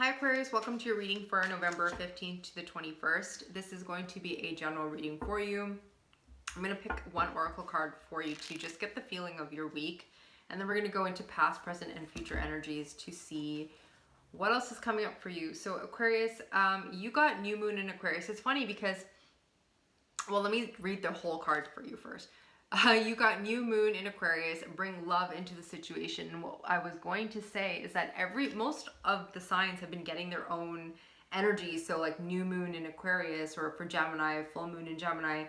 Hi Aquarius, welcome to your reading for November 15th to the 21st. This is going to be a general reading for you. I'm going to pick one oracle card for you to just get the feeling of your week. And then we're going to go into past, present, and future energies to see what else is coming up for you. So Aquarius, you got new moon in Aquarius. It's funny because, well, let me read the whole card for you first. You got new moon in Aquarius, bring love into the situation. And what I was going to say is that most of the signs have been getting their own energy. So like new moon in Aquarius, or for Gemini, full moon in Gemini.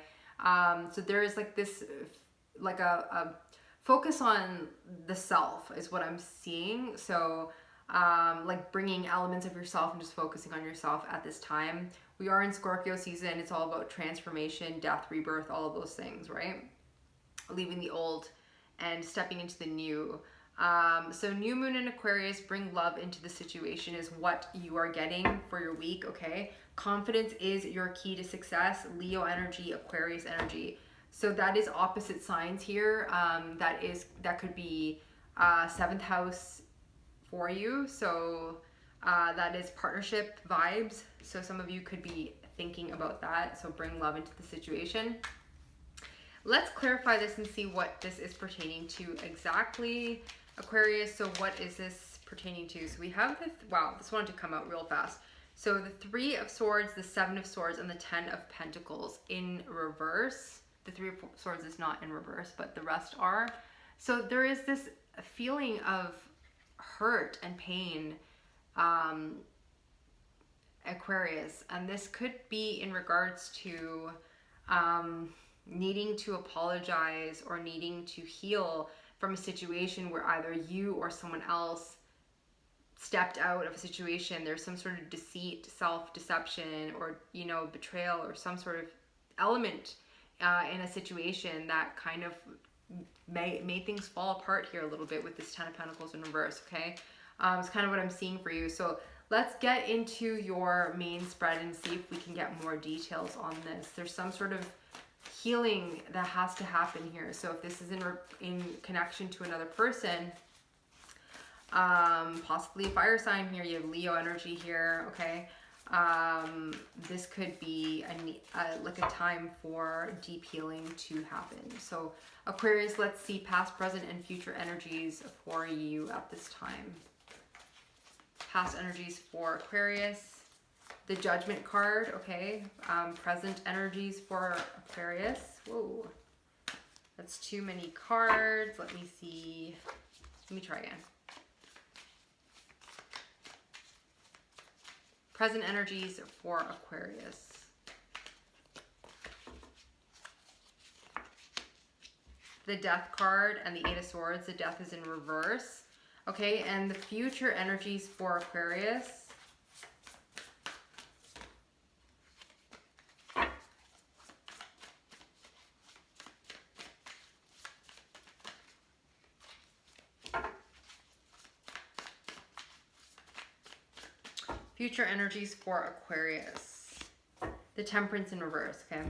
So there is like this, like a focus on the self is what I'm seeing. So like bringing elements of yourself and just focusing on yourself at this time. We are in Scorpio season. It's all about transformation, death, rebirth, all of those things, right? Leaving the old and stepping into the new. So new moon in Aquarius, bring love into the situation is what you are getting for your week, okay? Confidence is your key to success. Leo energy, Aquarius energy. So that is opposite signs here. That could be 7th house for you. So that is partnership vibes. So some of you could be thinking about that. So bring love into the situation. Let's clarify this and see what this is pertaining to exactly, Aquarius. So what is this pertaining to? So we have this, wow, this wanted to come out real fast. So the 3 of Swords, the 7 of Swords, and the 10 of Pentacles in reverse. The 3 of Swords is not in reverse, but the rest are. So there is this feeling of hurt and pain, Aquarius. And this could be in regards to needing to apologize or needing to heal from a situation where either you or someone else stepped out of a situation. There's some sort of deceit, self-deception, or, you know, betrayal, or some sort of element in a situation that kind of made things fall apart here a little bit with this 10 of Pentacles in reverse, okay? It's kind of what I'm seeing for you. So let's get into your main spread and see if we can get more details on this. There's some sort of healing that has to happen here. So if this is in connection to another person, possibly a fire sign here, you have Leo energy here, okay? This could be like a time for deep healing to happen. So Aquarius, let's see past, present, and future energies for you at this time. Past energies for Aquarius. The Judgment card, okay. Present energies for Aquarius. Whoa, that's too many cards. Let me see. Let me try again. Present energies for Aquarius. The Death card and the 8 of Swords. The Death is in reverse. Okay, and the future energies for Aquarius. Future energies for Aquarius. The Temperance in reverse, okay?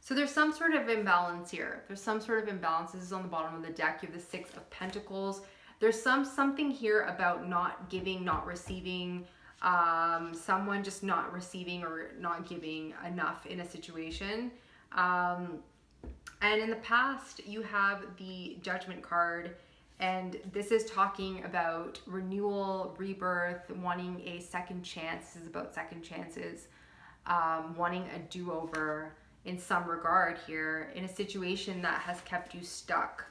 So there's some sort of imbalance here. There's some sort of imbalance. This is on the bottom of the deck. You have the 6 of Pentacles. There's something here about not giving, not receiving, someone just not receiving or not giving enough in a situation. And in the past, you have the Judgment card. And this is talking about renewal, rebirth, wanting a second chance. This is about second chances, wanting a do-over in some regard here in a situation that has kept you stuck,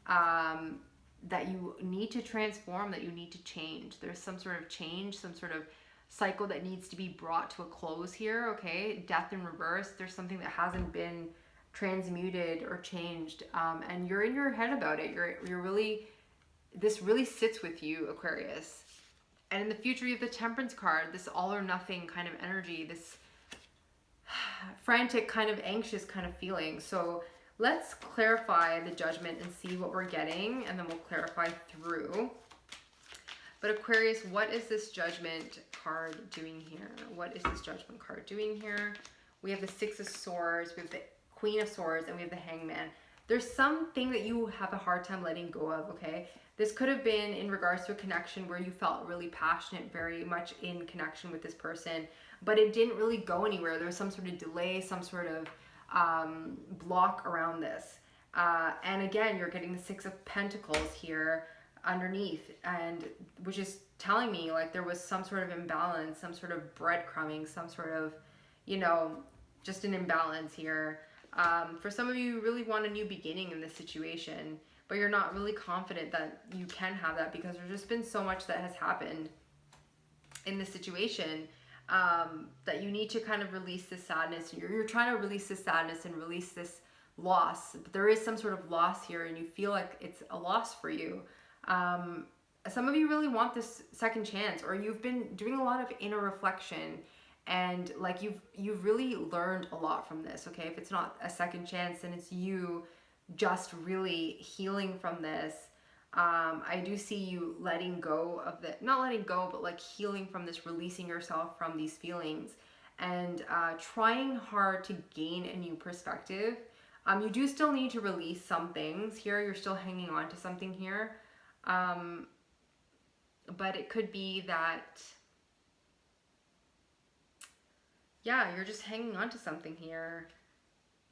that you need to transform, that you need to change. There's some sort of change, some sort of cycle that needs to be brought to a close here, okay? Death in reverse. There's something that hasn't been transmuted or changed, and you're in your head about it. You're really, this really sits with you, Aquarius. And in the future, you have the Temperance card, this all or nothing kind of energy, this frantic kind of anxious kind of feeling. So let's clarify the Judgment and see what we're getting, and then we'll clarify through. But Aquarius, what is this Judgment card doing here? What is this Judgment card doing here? We have the 6 of Swords, we have the Queen of Swords, and we have the Hangman. there's something that you have a hard time letting go of, okay? This could have been in regards to a connection where you felt really passionate, very much in connection with this person, but it didn't really go anywhere. There was some sort of delay, some sort of block around this. And again, you're getting the Six of Pentacles here underneath, and which is telling me like there was some sort of imbalance, some sort of breadcrumbing, some sort of, you know, just an imbalance here. For some of you, you really want a new beginning in this situation, but you're not really confident that you can have that because there's just been so much that has happened in this situation that you need to kind of release this sadness. You're trying to release this sadness and release this loss, but there is some sort of loss here and you feel like it's a loss for you. Some of you really want this second chance, or you've been doing a lot of inner reflection and like you've really learned a lot from this, okay? If it's not a second chance, then it's you just really healing from this. I do see you letting go of the, not letting go, but like healing from this, releasing yourself from these feelings and trying hard to gain a new perspective. You do still need to release some things here. You're still hanging on to something here. But it could be that, yeah, you're just hanging on to something here.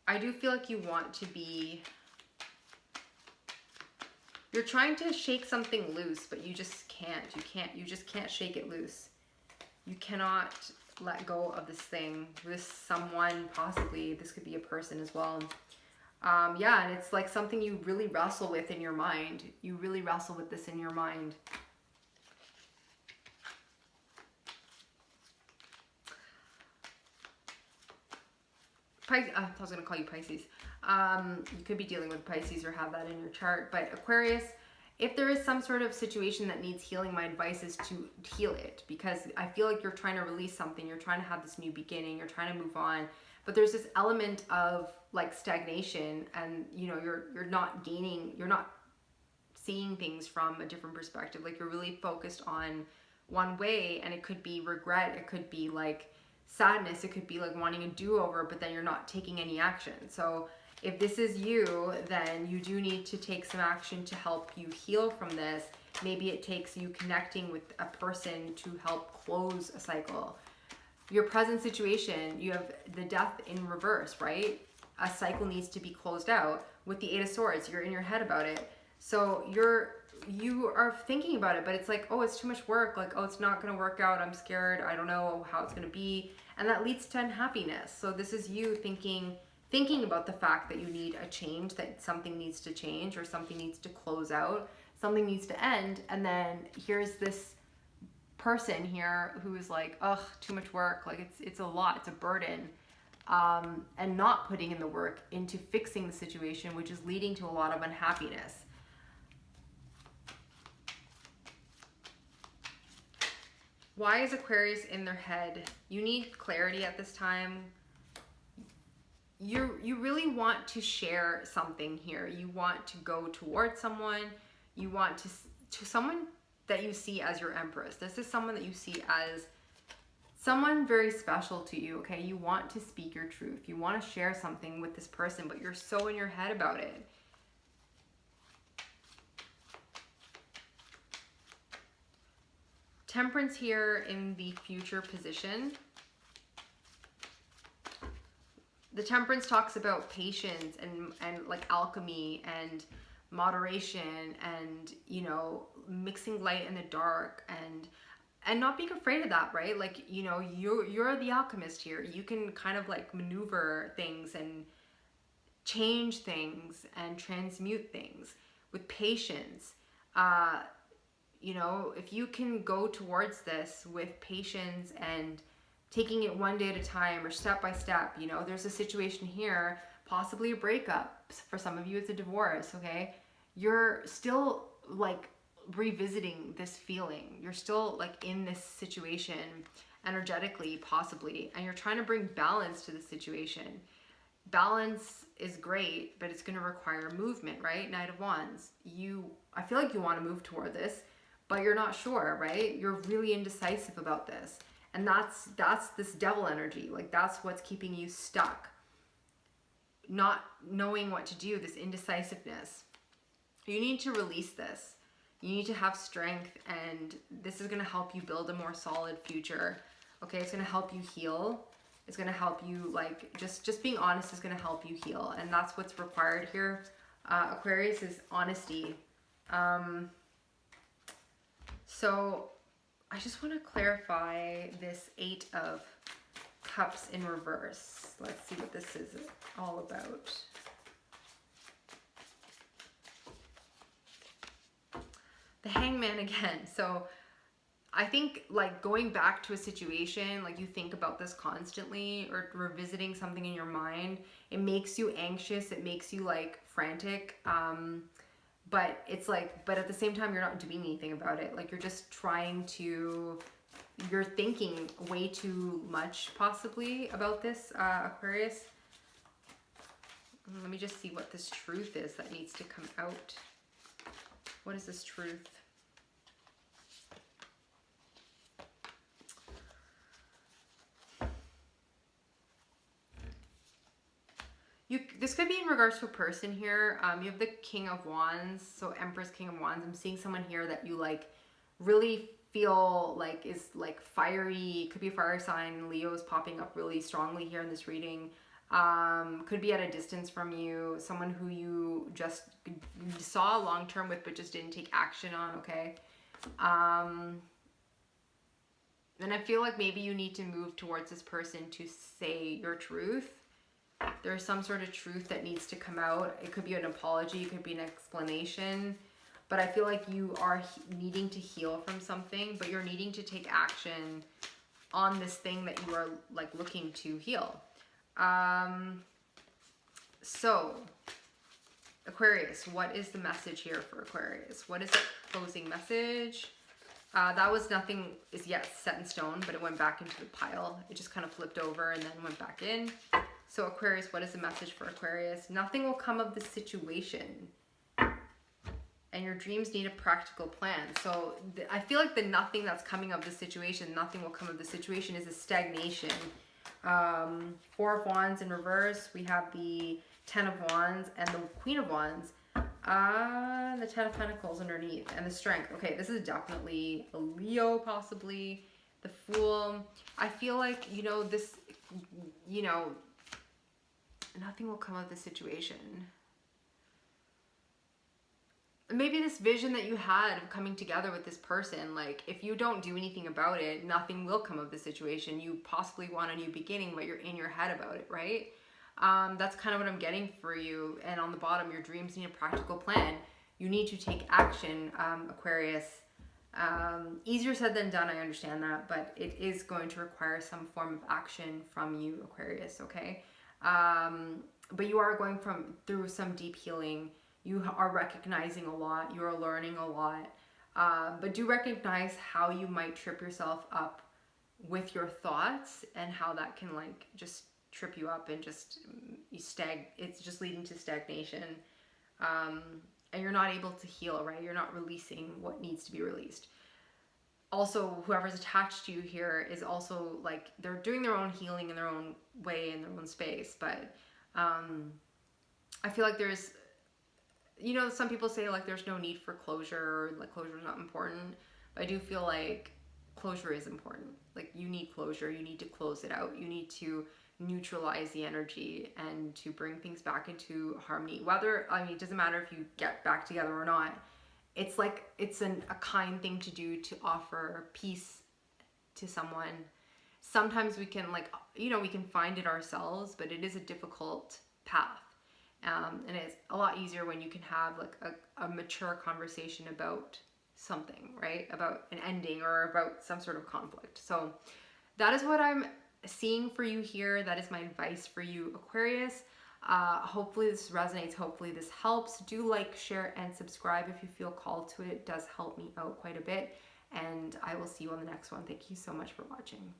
I do feel like you want to be, you're trying to shake something loose, but you just can't. You just can't shake it loose. You cannot let go of this thing, this someone, possibly. This could be a person as well. Yeah, and it's like something you really wrestle with in your mind. You really wrestle with this in your mind. I was going to call you Pisces. You could be dealing with Pisces or have that in your chart. But Aquarius, if there is some sort of situation that needs healing, my advice is to heal it. Because I feel like you're trying to release something. You're trying to have this new beginning. You're trying to move on. But there's this element of like stagnation, and you know, you're not gaining, you're not seeing things from a different perspective. Like you're really focused on one way, and it could be regret. It could be like sadness, it could be like wanting a do-over, but then you're not taking any action. So if this is you, then you do need to take some action to help you heal from this. Maybe it takes you connecting with a person to help close a cycle. Your present situation, you have the Death in reverse, right? A cycle needs to be closed out. With the Eight of Swords, you're in your head about it. So you are thinking about it, but it's like, oh, it's too much work. Like, oh, it's not going to work out. I'm scared. I don't know how it's going to be. And that leads to unhappiness. So this is you thinking about the fact that you need a change, that something needs to change or something needs to close out, something needs to end. And then here's this person here who's like, ugh, too much work. Like it's a lot. It's a burden. And not putting in the work into fixing the situation, which is leading to a lot of unhappiness. Why is Aquarius in their head? You need clarity at this time. You really want to share something here. You want to go towards someone. You want to someone that you see as your Empress. This is someone that you see as someone very special to you, okay? You want to speak your truth. You want to share something with this person, but you're so in your head about it. Temperance here in the future position. The Temperance talks about patience and like alchemy and moderation and, you know, mixing light and the dark and not being afraid of that, right? Like, you know, you're the alchemist here. You can kind of like maneuver things and change things and transmute things with patience. You know, if you can go towards this with patience and taking it one day at a time or step by step, you know, there's a situation here, possibly a breakup. For some of you, it's a divorce, okay? You're still like revisiting this feeling. You're still like in this situation energetically, possibly, and you're trying to bring balance to the situation. Balance is great, but it's going to require movement, right? Knight of Wands. I feel like you want to move toward this, but you're not sure, right? You're really indecisive about this. And that's this devil energy. Like that's what's keeping you stuck. not knowing what to do, this indecisiveness. You need to release this. You need to have strength, and this is going to help you build a more solid future. Okay, it's going to help you heal. It's going to help you, like, just being honest is going to help you heal, and that's what's required here. Aquarius is honesty. So I just want to clarify this 8 of Cups in reverse. Let's see what this is all about. The Hangman again. So I think, like, going back to a situation, like, you think about this constantly, or revisiting something in your mind, it makes you anxious, it makes you, like, frantic, but it's like, but at the same time, you're not doing anything about it. Like, you're just trying to, you're thinking way too much possibly about this, Aquarius. Let me just see what this truth is that needs to come out. What is this truth? This could be in regards to a person here. You have the King of Wands, so Empress, King of Wands. I'm seeing someone here that you, like, really feel like is, like, fiery. Could be a fire sign. Leo is popping up really strongly here in this reading. Could be at a distance from you. Someone who you just saw long term with but just didn't take action on, okay? And I feel like maybe you need to move towards this person to say your truth. There's some sort of truth that needs to come out. It could be an apology, it could be an explanation, but I feel like you are needing to heal from something, but you're needing to take action on this thing that you are, like, looking to heal. So Aquarius, what is the message here for Aquarius? What is the closing message? That was nothing is yet set in stone, but it went back into the pile. It just kind of flipped over and then went back in. So Aquarius, what is the message for Aquarius? Nothing will come of this situation. And your dreams need a practical plan. So I feel like the nothing that's coming of the situation, nothing will come of the situation, is a stagnation. 4 of Wands in reverse. We have the 10 of Wands and the Queen of Wands. The 10 of Pentacles underneath. And the Strength. Okay, this is definitely a Leo, possibly. The Fool. I feel like, you know, this, you know, nothing will come of the situation. Maybe this vision that you had of coming together with this person, like, if you don't do anything about it, nothing will come of the situation. You possibly want a new beginning, but you're in your head about it, right? That's kind of what I'm getting for you. And on the bottom, your dreams need a practical plan. You need to take action, Aquarius. Easier said than done, I understand that, but it is going to require some form of action from you, Aquarius, okay? But you are going through some deep healing. You are recognizing a lot. You are learning a lot. But do recognize how you might trip yourself up with your thoughts, and how that can, like, just trip you up and just it's just leading to stagnation. And you're not able to heal, right? You're not releasing what needs to be released. Also, whoever's attached to you here is also, like, they're doing their own healing in their own way, in their own space. But I feel like there's, you know, some people say, like, there's no need for closure, or, like, closure is not important. But I do feel like closure is important. Like, you need closure. You need to close it out. You need to neutralize the energy and to bring things back into harmony. Whether, I mean, it doesn't matter if you get back together or not. It's like, it's a kind thing to do, to offer peace to someone. Sometimes we can, like, you know, we can find it ourselves, but it is a difficult path. And it's a lot easier when you can have, like, a mature conversation about something, right? About an ending or about some sort of conflict. So that is what I'm seeing for you here. That is my advice for you, Aquarius. Hopefully this resonates. Hopefully this helps. Do like, share, and subscribe if you feel called to it. It does help me out quite a bit. And I will see you on the next one. Thank you so much for watching.